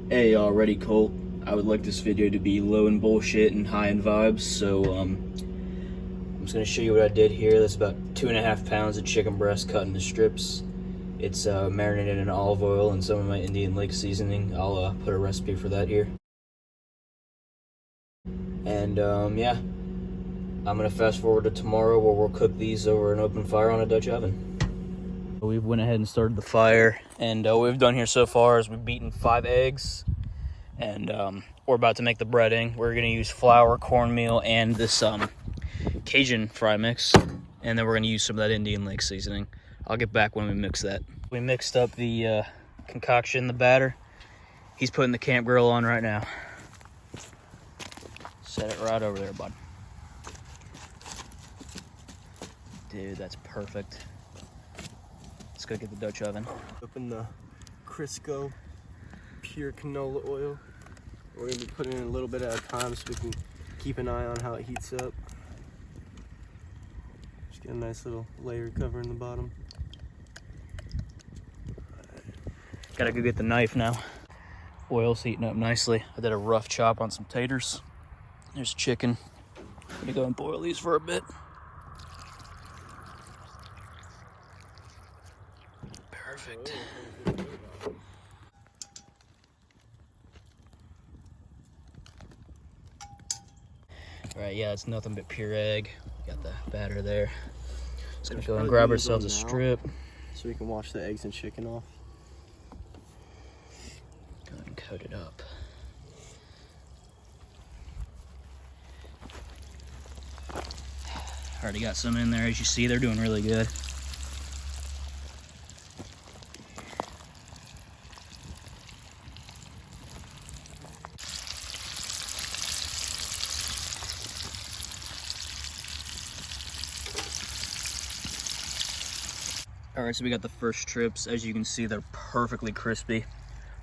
Hey, already Colt. I would like this video to be low in bullshit and high in vibes, so I'm just gonna show you what I did here. That's about 2.5 pounds of chicken breast cut into strips. It's marinated in olive oil and some of my Indian Lake seasoning. I'll put a recipe for that here. And yeah, I'm gonna fast forward to tomorrow where we'll cook these over an open fire on a Dutch oven. We went ahead and started the fire, and what we've done here so far is we've beaten 5 eggs, and we're about to make the breading. We're gonna use flour, cornmeal, and this Cajun fry mix, and then we're gonna use some of that Indian Lake seasoning. I'll get back when we mix that. We mixed up the concoction, the batter. He's putting the camp grill on right now. Set it right over there, bud. Dude, that's perfect. Let's go get the Dutch oven. Open the Crisco pure canola oil. We're gonna be putting in a little bit at a time so we can keep an eye on how it heats up. Just get a nice little layer covering the bottom. Gotta go get the knife now. Oil's heating up nicely. I did a rough chop on some taters. There's chicken. I'm gonna go and boil these for a bit. Perfect. All right, yeah, it's nothing but pure egg. Got the batter there. Just gonna go and grab ourselves a strip. So we can wash the eggs and chicken off. Go and coat it up. Already got some in there. As you see, they're doing really good. All right, so we got the first strips. As you can see, they're perfectly crispy.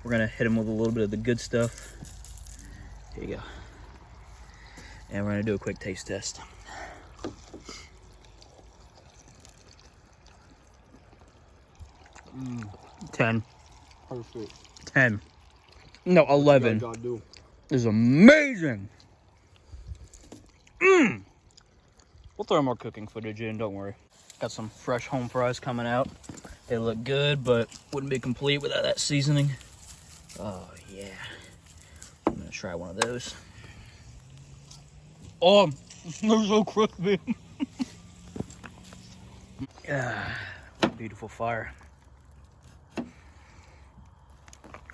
We're gonna hit them with a little bit of the good stuff. Here you go. And we're gonna do a quick taste test. 10. Perfect. 10. No, 11. Do. This is amazing. We'll throw more cooking footage in, don't worry. Got some fresh home fries coming out. They look good, but wouldn't be complete without that seasoning. Oh, yeah. I'm gonna try one of those. Oh, they're so crispy. Yeah, beautiful fire.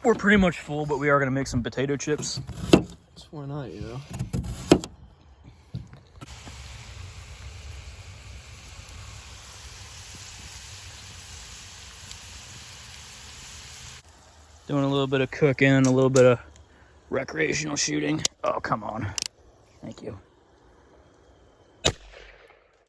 We're pretty much full, but we are gonna make some potato chips. Why not, you know? Doing a little bit of cooking and a little bit of recreational shooting. Oh, come on. Thank you.